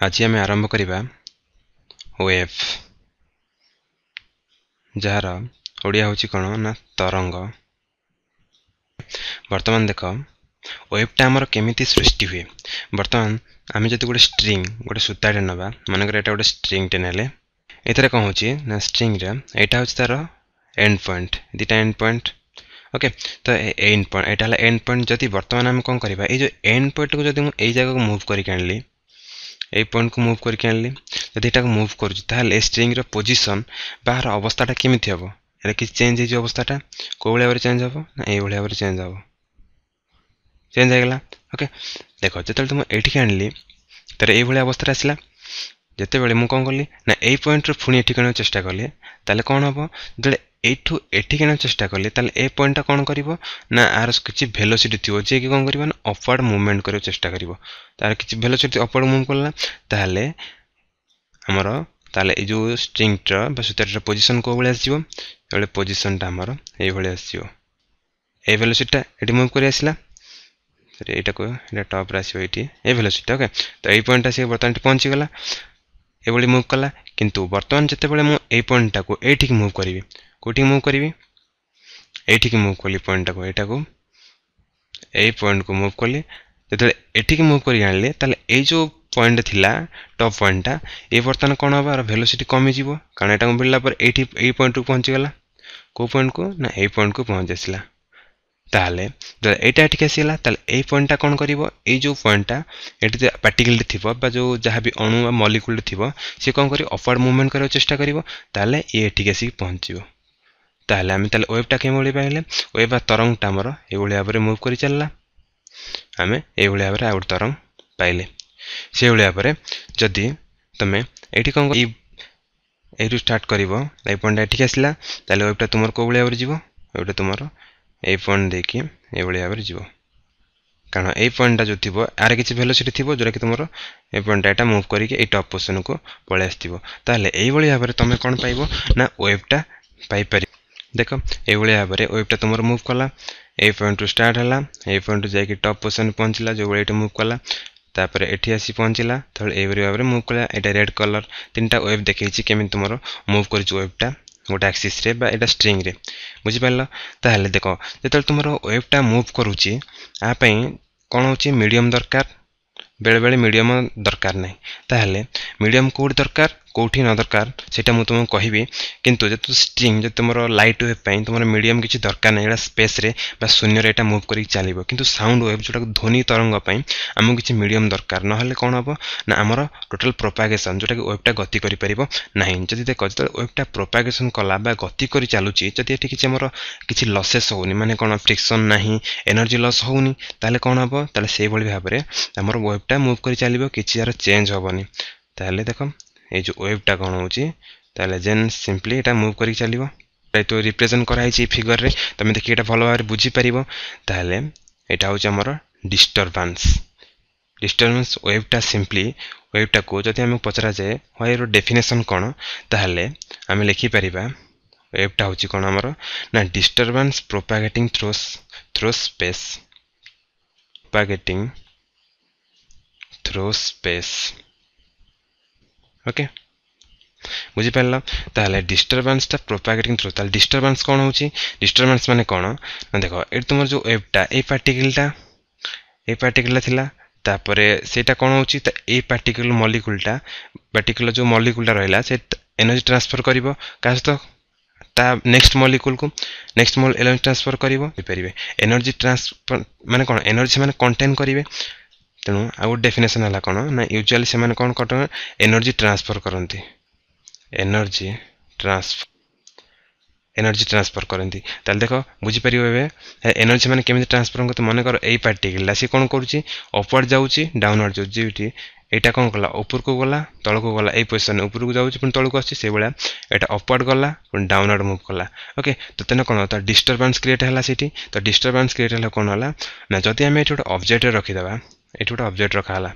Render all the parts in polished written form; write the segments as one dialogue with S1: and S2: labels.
S1: आज आम आरंभ करवा वेव जार ओडिया हूँ कौन ना तरंग। वर्तमान देख वेवटा आमर केमिति सृष्टि हुए। वर्तमान आम जब गोटे स्ट्रिंग गोटे सूताटे नवा मनकर यहाँ गोटे स्ट्रिंगटे नेले एथरे कौन हो ना स्ट्रिंग यहाँ हूँ तार एंड पॉइंट दुटा एंड पॉइंट। ओके तो एंड पॉइंट यहाँ एंड पॉइंट जदि वर्तमान आम कौन करवा ये एंड पॉइंट को जब मुझे जगह को मूव करके आनली ए पॉइंट को मूव करके आनली जदि यहाँ मूव कर स्ट्रिंग पोजिशन बाहर अवस्थाटा केमिति हम ये कि चेंज हो अवस्थाटा कौ भाव चेंज हम ना ये भाव चेंज हम चेंज होगला। ओके देख जो तुम ये आनली तर ये अवस्था आसला जिते बड़े मुझे कौन कली ना यही पॉइंट पुणी एठी आने चेष्टा कली ताले कौन हम जो एठू एठी आने चेष्टा कली ताले ए पॉइंटा कौन करिवो ना आर किसी वेलोसिटी थी जे कि कौन करिवो ना अपवर्ड मूवमेंट करियो चेष्टा करिवो तार किसी वेलोसिटी अपवर्ड मूव करला ताले हमर ताले ए जो स्ट्रिंगटर बा सूत्रर पोजीशन को बळे आसीबो एबे पोजीशन ता हमर ए बळे आसीबो ए वेलोसिटी एठी मूव करि आसिला एटा को एटा टॉप रे आसीबो एठी ए वेलोसिटी। ओके तो ए पॉइंट आसी बर्तमान पहुंच गला ए बळे मूव कला किंतु वर्तमान जते बळे मु ए पॉइंट टा को एठी मूव करिवि कोठी मूव करिवि एठी मूव कली पॉइंट को एटा को ए पॉइंट को मूव कली जते एठी मूव करि आनले ताले ए जो पॉइंट थिला टॉप पॉइंटा ये बर्तमान कौन हम आर वेलोसिटी कमी जीवो कारण एटा मिलला पर एठी ए पॉइंट को पहुंची गला को पॉइंट को ना ए पॉइंट को पहुंच आसला ताले जो एटा एठी आसीला ताले ए पॉइंटा कौन करिवो ए जो पॉइंटा एठी पार्टिकल थिबो बा जो जहां भी अणु बा मॉलिक्यूल थिबो से कौन करी अपवर्ड मूवमेंट करियो चेष्टा करिवो ताले ए एठी आसी पहुंचिवो ताले आम ताले वेवटा केमोली पाइले वेव बा तरंगटा हमर ए भली भाव रे मूव करि चलला आमे ए भली भाव रे आउट तरंग पाइले से भली भाव रे जदी तमे एठी कौन एठू स्टार्ट करिवो ए पॉइंट एठी आसीला ताले वेवटा तुमर को भली भाव रे जीवो वेवटा तुमर ए पॉइंट देखि ए भली भाव रे जीवो कारण ए पॉइंटा जो थी आर किसी वेलोसिटी थी जोरा कि तुम ए पॉइंट एटा मूव करके ए टॉप पोजिशन को पळे आस्थिबो ताले एई भली भाव रे तमे कोन पाइबो ना वेवटा पाइ पारि। देख ए भली भाव रे वेवटा तुमर मूव कला ए पॉइंट टू स्टार्ट हला ए पॉइंट टू जाके टॉप पोजिशन पहुंचला जो भली एटा मूव कला तापर एठी आसी पहुंचला थळ ए भली भाव रे मूव कला एटा रेड कलर तीनटा वेव देखैछि केमिन तुमर मूव करछि वेवटा गोटे एक्सिस रे बा एटा स्ट्रिंग रे बुझी पारल। ताहले देखो जेतल तुमरो वेवटा मूव करूची आ पई कोन होची मीडियम दरकार बेले बेले मीडियम दरकार नहीं ताहले मीडियम कोड दरकार कोठी न दरकार सेटा मु तुमको कहबी किंतु जत स्ट्रिंग जत तुमरो लाइट वेव पई तुमरो मीडियम किछि दरकार नहीं एटा स्पेस रे बा शून्य रे एटा मूव करि चलिबो किंतु साउंड वेव जोटा ध्वनि तरंग पई हमु किछि मीडियम दरकार न हले कोन हबो ना हमरो टोटल प्रोपागेशन जोटा कि वेवटा गति करि परिबो नहीं जदि देख जत वेवटा प्रोपागेशन कला बा गति करि चालुची जदि एठी किछि हमरो किछि लॉसेस होउनी माने कोन फ्रिक्शन नहीं एनर्जी लॉस होउनी ताले कोन हबो ताले सेई भली भाबरे हमरो वेवटा मूव करि चलिबो किछि यार चेंज होबनी ताले देखो ये जो वेवटा कौन होची ताले जेन सिंपली एटा मूव करि चलिबो तो रिप्रेजेंट कराई छी फिगर रे तमे देखि एटा भलो भाबरे बुझी परिबो ताले एटा होची हमर डिस्टरबेंस डिस्टरबेंस वेवटा सिंपली वेवटा को जति हम पचरा जाय होयर डेफिनेशन कोन ताले हम लिखि परिबा वेवटा होची कोन हमर ना disturbance propagating through space propagating through space. Okay बुझी पारल ताले डिस्टरबेंस ता प्रोपागेटिंग थ्रू ताले डिस्टरबेंस कोन होची डिस्टरबेंस माने कोन ना देखो ए तुमर जो वेवटा ए पार्टिकल थिला तापरे सेटा कोन होची त ए पार्टिकल मॉलिक्यूलटा पार्टिकल जो मॉलिक्यूलटा रहला से एनर्जी ट्रांसफर करिवो कास तो ता नेक्स्ट मॉलिक्यूल को नेक्स्ट एलिमेंट ट्रांसफर करिवो परिबे एनर्जी ट्रांसफर माने कोन एनर्जी माने कंटेन करिवे तेणु आउ डेफिनेशन है कौन ना यूजुअली से मैंने कौन कर एनर्जी ट्रांसफर करती एनर्जी ट्रांसफर करती ताल देख बुझीपर एनर्जी मैंने केमी ट्रांसफर करते मन कर यही पार्टिकल सी कौन करुच्ची अपवर्ड जाऊँगी डाउनवर्ड जाऊँगी यहाँ कौन कला ऊपर को गला तल को गला यही पोजिशन ऊपर को जाऊँगी पुणी तल को आसी से भाया यहाँ अपवर्ड गला पुणी डाउनवर्ड मुव कला। ओके तो तेना कौन तो डिस्टरबेंस क्रिएट है सीटी तो डिस्टरबेंस क्रिएट है कौन है ना जदि आम ये गोटे ऑब्जेक्ट रखीदे ये गोटे ऑब्जेक्ट रखाला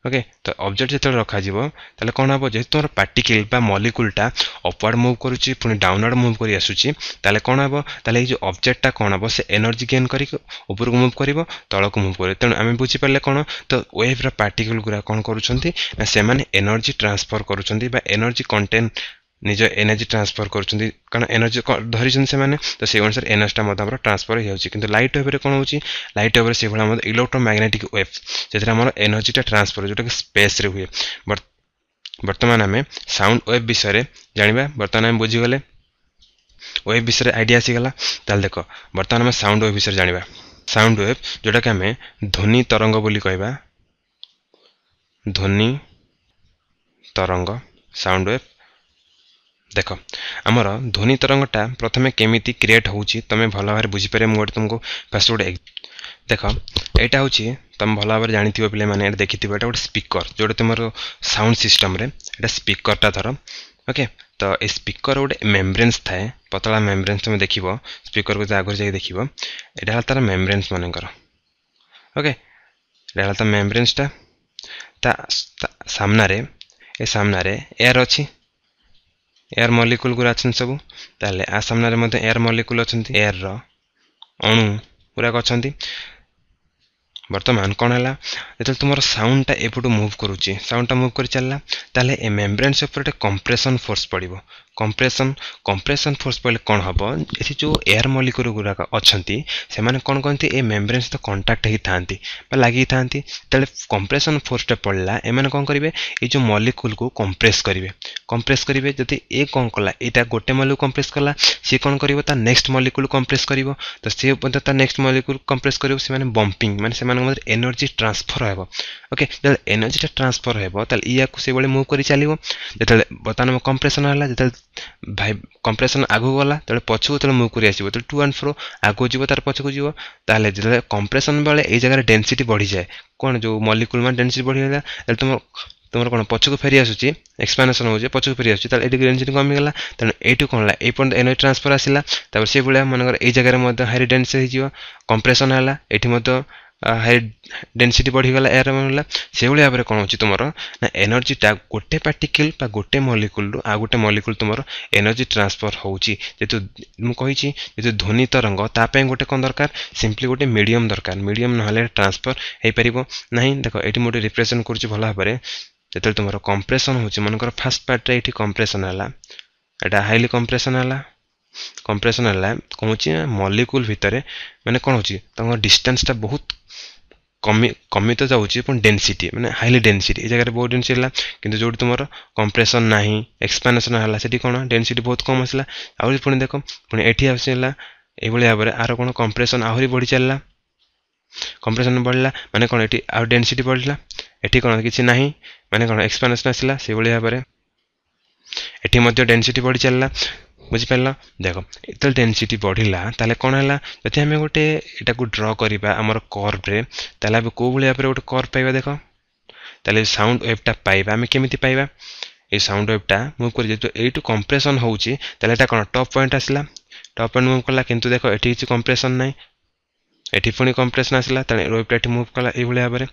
S1: ओके तो ऑब्जेक्ट जो रखा ताले कौन हम जेहतु तुम पार्टिकल बा मॉलिक्यूलटा अपवर्ड मूव करुच्ची पुणी डाउनवर्ड मूव कर आसूची ताले कौन हम ताले जो ऑब्जेक्टटा कौन हम से एनर्जी गेन कर ऊपर को मूव कर तल को मूव कर तेणु आम बुझीपारे कौन तो वेव्र पार्टिकल गुरा कौन करुँच से एनर्जी ट्रांसफर करुँच एनर्जी कंटेन निज एनर्जी ट्रांसफर करुँच कारण एनर्जी धरी से तो से अनुसार एनर्जीटा ट्रांसफर हो लाइट वेव कौन हो लाइट वेव से भाई इलेक्ट्रोमैग्नेटिक वेव से एनर्जीटा ट्रांसफर जोटा कि स्पेस रे हुए बर्तमान आम साउंड वेव विषय जाना बर्तमान आम बुझीगले वेव विषय आइडिया आसीगला ताल देख बर्तमान आम साउंड वेव विषय जाना साउंड वेव जोटा कि आम ध्वनि तरंग बोली कहबा ध्वनि तरंग साउंड वेव देख आमर ध्वनि तरंगटा प्रथमे केमिति क्रिएट होउची तमे भल भाव बुझीपारे मुझे तुमको फास्ट गोटे देख यहाँ हूँ तुम भल भाव जानी पे मैंने देखी गोटे स्पीकर जोटे तुम साउंड सिस्टम रे एटा स्पीकरटा धर ओके तो ये स्पीकर गोटे मेम्ब्रेन्स थाए पतला मेम्ब्रेन्स तुम देख स्पीकर को आगे जाए देख यहाँ तार मेम्ब्रेन्स मानकर ओके यहाँ तार मेम्ब्रेन्सटा सामने एयर अच्छी एयर मॉलिक्यूल गुरा अच्छा सब ताले आ सामने एयर मॉलिक्यूल अच्छा एयर अणु गुराक अच्छा बर्तमान कौन है जो तुम साउंडटा एपटू मूव करुच्ची साउंडटा मूव कर चलला ताले ए मेम्ब्रेन्स ऊपर कंप्रेशन फोर्स पड़ो कंप्रेशन फोर्स पड़े कौन हम ये जो एयर मॉलिक्यूल गुराक अच्छा से कौन कहते ए मेम्ब्रेन्स तो कंटाक्ट ही था लगी था कंप्रेशन फोर्सटा पड़ला एम कौन करेंगे ये जो मॉलिक्यूल को कंप्रेस करेंगे जदि ए कौन कला यहाँ गोटे मॉलिक्यूल कंप्रेस कला सी कौन कर नेक्स्ट मॉलिक्यूल कंप्रेस कर तो सी नेक्स्ट मॉलिक्यूल कंप्रेस कर बंपिंग माने एनर्जी ट्रांसफर हो ओके जब एनर्जी ट्रांसफर हो या से मूव कर चलो जो बर्तमान कंप्रेशन है जो भाई कंप्रेशन आगू गला तब पछू जो मूव कर आसो तो टू एंड फ्रो आगू जीव तार पछक जीव ताले जो कंप्रेशन बेले ये जगह डेंसिटी बढ़ी जाए कौन जो मॉलिक्यूल मान डेंसिटी बढ़ीगला तुम तुम कौन पछक फेरी आसूँ एक्सपांशन हो पछक फेरी आसूँ डेंसिटी कमीगला तेणु ये कौन है ये एनर्जी ट्रांसफर आसला से भाया मन ये जगह हाई डेंसिटी हो कंप्रेशन है ये हाई डेंसिटी बढ़ीगला एयर मिलला से भाव में कौन हो तुम ना एनर्जीटा गोटे पार्टिकल गोटे मॉलिक्यूल आ गोटे मॉलिक्यूल तुम एनर्जी ट्रांसफर होची जेतु मुझे जेतु ध्वनि तरंग तापाई गोटे कौन दरकार सिंपली गोटे मीडियम दरकार मीडियम ना ट्रांसफर हो पार ना देख ये मुझे रिप्रेजेंट कर भल भाव में जो तुम कंप्रेशन हो मनकर फास्ट पार्ट ये कंप्रेशन है यहाँ हाईली कंप्रेशन है कंप्रेशन है कौन मॉलिक्यूल भितर माने कौन हो डिस्टेंसटा बहुत कमी तो जाऊँगी डेंसिटी माने हाईली डेंसिटी ये जगह बहुत डेंसिटी है कि जो तुम कंप्रेशन ना एक्सपांशन है से कौन डेंसिटी बहुत कम आसला आहरी पुणी देख पुणी ये आसला ये भाव में आर कौन कंप्रेशन आहरी बढ़ी चलला कंप्रेशन बढ़ला माने कौन ये आउ डेंसिटी बढ़ला ये कौन किसी ना माने कौन एक्सपांशन आसला से भाव में ये डेंसिटी बढ़ी चलला बुझिपार देख जो डेंसिटी बढ़ला ताले कौन है जब आम गोटे यहाँ को ड्र करवा आमर कर्व्रे ताले कौ भाई भाव गोटे कर्व पाइबा देख ताले साउंड वेवटा पाइबा आम केमी पाइबा ये साउंड वेवटा मूव कर यू कंप्रेशन होची कौन टॉप पॉइंट आसला टॉप पॉइंट मूव कला किंतु देख ये किसी कंप्रेशन ना ये पुणी कंप्रेशन आसला वेवटा ये मूव कला ये भाव में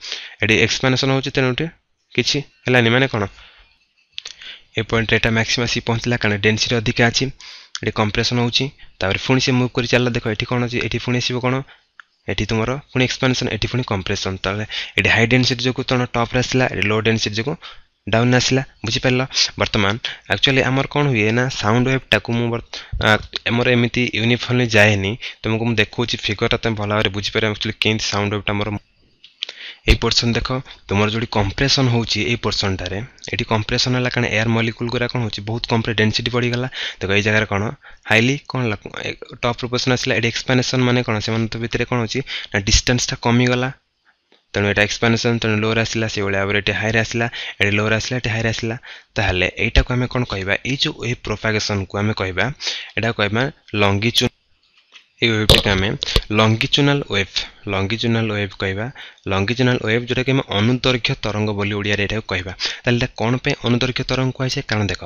S1: ये एक्सपांशन होची तेणु किसी है माने कौन ए पॉइंट एटा मैक्सिमम सी पहुँचला कारण डेंसिटी अधिक अच्छी ये कंप्रेशन होची पुणी से मूव कर चल देख ये कौन अच्छी ये पुणी आसो कौन ये तुम पुणी एक्सपांशन ये पुणी कंप्रेशन तले ये हाई डेंसिटी जो तुम टॉप आसला लो डेंसिटी जो डाउन आसला बुझीपार बर्तमान एक्चुअली आमर कौन हुए ना साउंड वेवटा को मुझे एमती यूनिफॉर्मली जाएनि तुमको मुझे देखा फिगरटा तुम भल भाव बुझीपार एक्चुअली केमती साउंड वेवटा मोर ये पोर्सन देख तुम जो कंप्रेशन होची ये पोर्सनटारे ये कंप्रेशन है कारण एयर मॉलिक्यूल गुरा कौन हो बहुत कम डेंसिटी बढ़ीगला देख ये जगह कौन हाईली कौन टॉप प्रोपोर्शन आसला ये एक्सपांशन माने कौन से भितर कौन हो ना डिस्टेंसटा कमीगला तेणु यहाँ एक्सपांशन तेणु लोर आसला से भाव में ये हाई आसला ये लोर आसला ये हाई आसला ताहले यहाँ को आम कौन कहवा ये जो वेव प्रोपागेशन को आम कहवा यहाँ कहवा लंगिट्यूड এই ওয়েভটিকে আমি লঙ্গিচুনাল ওয়েভ कहवा लंगिचुनाल वेव जोटा कि अनुदैर्घ्य तरंग बोली ओडिया रे कहवा ताले कौन पे अनुदैर्घ्य तरंग कहुए कारण देख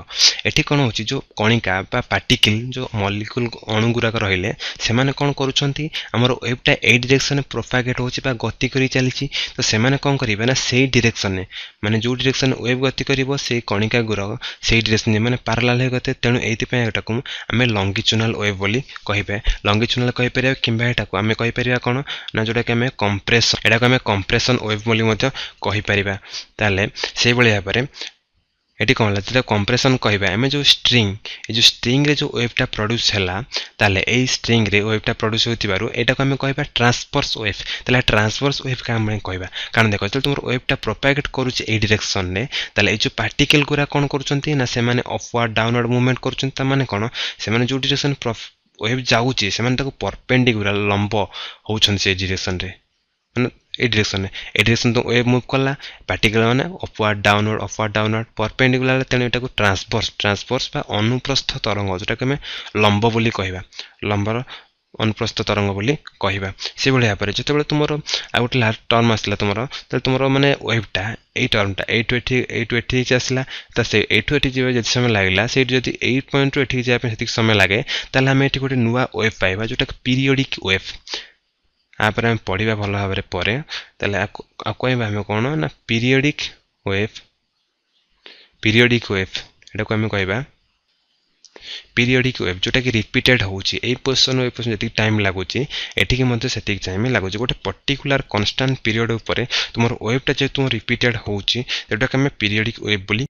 S1: एठी कौन होची जो कणिका बा पार्टिकल जो मॉलिक्यूल अणुगुराक रहिले से माने कौन करूछंती हमर वेवटा ए डायरेक्शन में प्रोपागेट होची बा गति करी चलीची तो से माने कौन करिवे ना सेही डायरेक्शन में माने जो डायरेक्शन वेव गति करिवो सेही कणिका गुरा सेही डायरेक्शन माने पैरेलल हे गते तेनु एति पे एटाकू हमें लंगिचुनाल वेव बोली कहिबे लंगिचुनाल कहि परिया किंबा एटाकू हमें कहि परिया कोन ना जोटा कि हमें कंप्रेशन एटाकू हमें कंप्रेशन वेव बोली मध्य कहि परिबा ताले सेही बळी भाबरे एटी कौन है जो कंप्रेशन कहवा आम जो स्ट्रिंग रे जो वेवटा प्रोड्यूस है ताले ए स्ट्रिंग रे वेवटा प्रोड्यूस होतिबारु एटा को हमें कहबा ट्रांसवर्स वेव ताले ट्रांसवर्स वेव का हमें कहबा कारण देखो जो तुम वेवटा प्रोपागेट करूछ ए डायरेक्शन रे ताले ए जो पार्टिकल गुरा कोन करूछंती ना से माने अपवर्ड डाउनवर्ड मूवमेंट करूछंती ता माने कोन से माने जो डायरेक्शन वेव जाउची से माने ताको परपेंडिकुलर लंब होउछन से डायरेक्शन रे माने ए डायरेक्शन तो वेव मूव कला पार्टिकल माने अपवर्ड डाउनवर्ड परपेंडिकुलर तेने एटा को ट्रांसवर्स बा अनुप्रस्थ तरंग जोटा कि हमें लंब बोली कहबा लंबर अनुप्रस्थ तरंग बोली कहबा से भलिया पर जते तुमरो आ गोटे टर्म आसला तुमरो माने वेवटा ए टर्मटा ए टू एठी आसला त से ए टू एठी जेबे जति समय लागला से जति 8 पॉइंट टू एठी जाय पे समय लागे ताले हम एठी गोटे नुवा वेव पाइबा जोटा पीरियोडिक वेव आपर हम पढ़िबा भल भाबरे परे ताले कहबा हम कोन ना पीरियोडिक वेव एटा को हम कहबा पीरियोडिक वेव जोटा कि रिपीटेड होउची ए पोजीशन जति टाइम लागुची एठी कि मध्ये सेति टाइम लागुची गोटे पर्टिकुलर कांस्टेंट पीरियड ऊपर तुमर वेवटा जे तुम रिपीटेड होउची एटा कि हम पीरियोडिक वेव बोली